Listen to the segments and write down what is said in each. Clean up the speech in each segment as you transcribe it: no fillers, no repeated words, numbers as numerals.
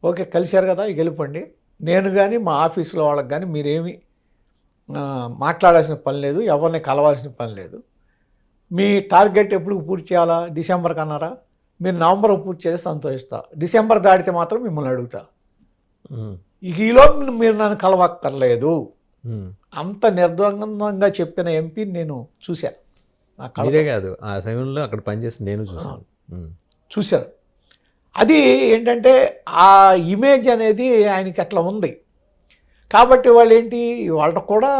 Okay కలిశారు కదా గెలుపండి, నేను కానీ మా ఆఫీసులో వాళ్ళకి కానీ మీరేమి మాట్లాడాల్సిన పని లేదు, ఎవరిని కలవాల్సిన పని లేదు. మీ టార్గెట్ ఎప్పుడు పూర్తి చేయాలా? డిసెంబర్కి అన్నారా? మీరు నవంబర్కి పూర్తి చేస్తే సంతోషిస్తా, డిసెంబర్ దాటితే మాత్రం మిమ్మల్ని అడుగుతా. ఈలో మీరు నన్ను కలవక్కర్లేదు. అంత నిర్ద్వందంగా చెప్పిన ఎంపీని నేను చూశాను. మీరే కాదు, ఆ సమయంలో అక్కడ పనిచేసి నేను చూశాను. అది ఏంటంటే ఆ ఇమేజ్ అనేది ఆయనకి అట్లా ఉంది కాబట్టి వాళ్ళు ఏంటి వాళ్ళకు కూడా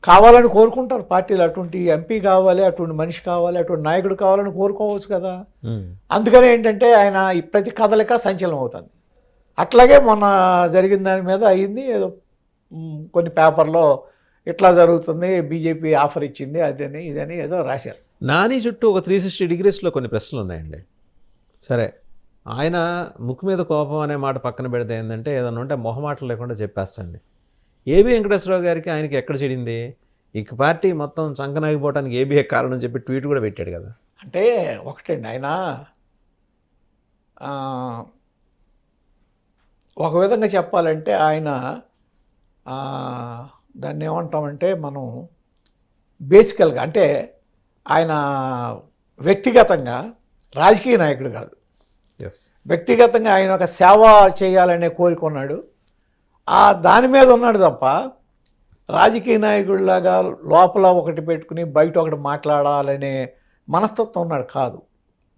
కావాలని కోరుకుంటారు పార్టీలు. అటువంటి ఎంపీ కావాలి, అటువంటి మనిషి కావాలి, అటువంటి నాయకుడు కావాలని కోరుకోవచ్చు కదా. అందుకని ఏంటంటే ఆయన ప్రతి కదలిక సంచలనం అవుతుంది. అట్లాగే మొన్న జరిగిన దాని మీద అయింది. ఏదో కొన్ని పేపర్లో ఇట్లా జరుగుతుంది, బీజేపీ ఆఫర్ ఇచ్చింది, అదని ఇదని ఏదో రాశారు. నాని చుట్టూ ఒక 360 డిగ్రీస్లో కొన్ని ప్రశ్నలు ఉన్నాయండి. సరే, ఆయన ముక్కు మీద కోపం అనే మాట పక్కన పెడితే ఏంటంటే ఏదన్నా ఉంటే మొహమాటలు లేకుండా చెప్పేస్తండి. ఏబి వెంకటేశ్వరరావు గారికి ఆయనకి ఎక్కడ చెడింది? ఇక పార్టీ మొత్తం చంకనాగిపోవడానికి ఏబీఏ కారణం చెప్పి ట్వీట్ కూడా పెట్టాడు కదా. అంటే ఒకటండి, ఆయన ఒక విధంగా చెప్పాలంటే ఆయన దాన్ని ఏమంటామంటే మనం బేసికల్గా అంటే ఆయన వ్యక్తిగతంగా రాజకీయ నాయకుడు కాదు. వ్యక్తిగతంగా ఆయన ఒక సేవ చేయాలనే కోరిక ఉన్నాడు, దాని మీద ఉన్నాడు తప్ప రాజకీయ నాయకుడిలాగా లోపల ఒకటి పెట్టుకుని బయట ఒకటి మాట్లాడాలనే మనస్తత్వం ఉన్నాడు కాదు.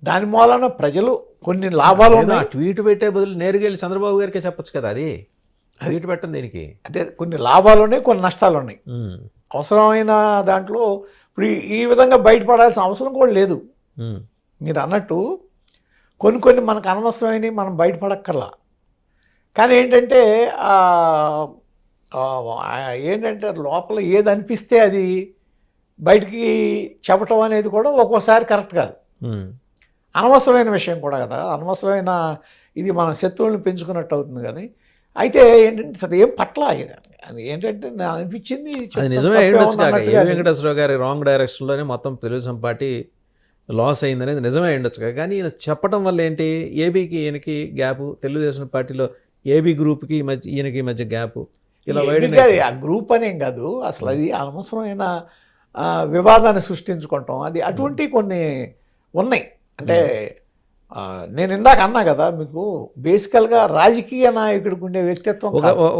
దాని మూలన ప్రజలు కొన్ని లాభాలు ఉన్నాయి. ట్వీట్ పెట్టే బదులు నేరుగా వెళ్ళి చంద్రబాబు గారికే చెప్పొచ్చు కదా. అది ట్వీట్ పెట్టండి దీనికి. అదే కొన్ని లాభాలు ఉన్నాయి, కొన్ని నష్టాలు ఉన్నాయి. అవసరమైన దాంట్లో ఇప్పుడు ఈ విధంగా బయటపడాల్సిన అవసరం కూడా లేదు. మీరు అన్నట్టు కొన్ని మనకు అనవసరమైనవి మనం బయటపడక్కర్లా. కానీ ఏంటంటే లోపల ఏది అనిపిస్తే అది బయటికి చెప్పటం అనేది కూడా ఒక్కోసారి కరెక్ట్ కాదు. అనవసరమైన విషయం కూడా కదా, అనవసరమైన ఇది మన శత్రువులను పెంచుకున్నట్టు అవుతుంది. కానీ అయితే ఏంటంటే సరే ఏం పట్ల అది ఏంటంటే నాకు అనిపించింది నిజమే. వెంకటేశ్వరరావు గారి రాంగ్ డైరెక్షన్లోనే మొత్తం తెలుగుదేశం పార్టీ లాస్ అయిందనేది నిజమే ఉండొచ్చు. కానీ ఈయన చెప్పడం వల్ల ఏంటి, ఏబీకి ఈయనకి గ్యాపు, తెలుగుదేశం పార్టీలో ఏబీ గ్రూప్కి మధ్య ఈయనకి మధ్య గ్యాపు, ఇలా ఆ గ్రూప్ అనేం కాదు అసలు, అది అనవసరమైన వివాదాన్ని సృష్టించుకుంటాం. అది అటువంటి కొన్ని ఉన్నాయి. అంటే నేను ఇందాక అన్నా కదా మీకు, బేసికల్గా రాజకీయ నాయకుడికి ఉండే వ్యక్తిత్వం.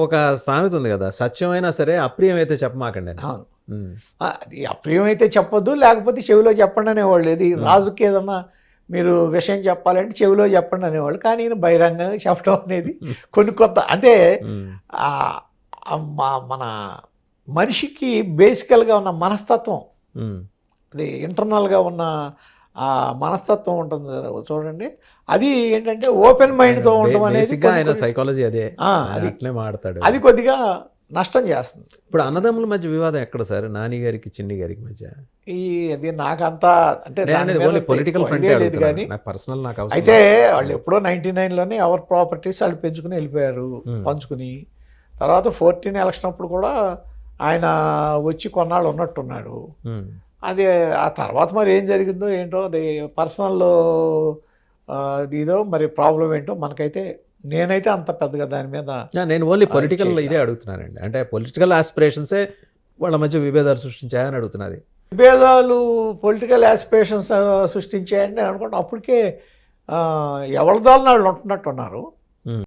ఒక సామెత ఉంది కదా, సత్యమైనా సరే అప్రియమైతే చెప్పమాకండి. అవును, అది అప్రియమైతే చెప్పొద్దు, లేకపోతే చెవిలో చెప్పండి అనేవాళ్ళు. ఇది రాజుకి ఏదన్నా మీరు విషయం చెప్పాలంటే చెవిలో చెప్పండి అనేవాళ్ళు. కానీ నేను బహిరంగంగా చెప్పడం అనేది కొన్ని కొత్త అంటే మన మనిషికి బేసికల్గా ఉన్న మనస్తత్వం, అది ఇంటర్నల్గా ఉన్న మనస్తత్వం ఉంటుంది చూడండి. అది ఏంటంటే ఓపెన్ మైండ్తో ఉండడం అనేది సైకాలజీ. అదే అట్లే మాట్లాడతాడు, అది కొద్దిగా నష్టం చేస్తుంది. ఇప్పుడు అన్నదమ్ముల మధ్య వివాదం ఎక్కడ సార్? నాని గారికి చిన్ని గారికి మధ్య అది నాకంతా అంటే పొలిటికల్ ఫ్రంట్ లేదు. కానీ పర్సనల్ నాకు అయితే వాళ్ళు ఎప్పుడో 99లోనే ఎవరి ప్రాపర్టీస్ వాళ్ళు పెంచుకుని వెళ్ళిపోయారు పంచుకుని. తర్వాత 14 ఎలక్షన్ అప్పుడు కూడా ఆయన వచ్చి కొన్నాళ్ళు ఉన్నట్టున్నాడు. అది ఆ తర్వాత మరి ఏం జరిగిందో ఏంటో, అది పర్సనల్ ఇదో మరి ప్రాబ్లం ఏంటో మనకైతే, నేనైతే అంత పెద్దగా దాని మీద నేను ఓన్లీ పొలిటికల్ ఇదే అడుగుతున్నానండి. అంటే పొలిటికల్ ఆస్పిరేషన్సే వాళ్ళ మధ్య విభేదాలు సృష్టించాయని అడుగుతున్నది. విభేదాలు పొలిటికల్ ఆస్పిరేషన్స్ సృష్టించాయని నేను అనుకుంటా. అప్పటికే ఎవరి దాని వాళ్ళు ఉంటున్నట్టున్నారు.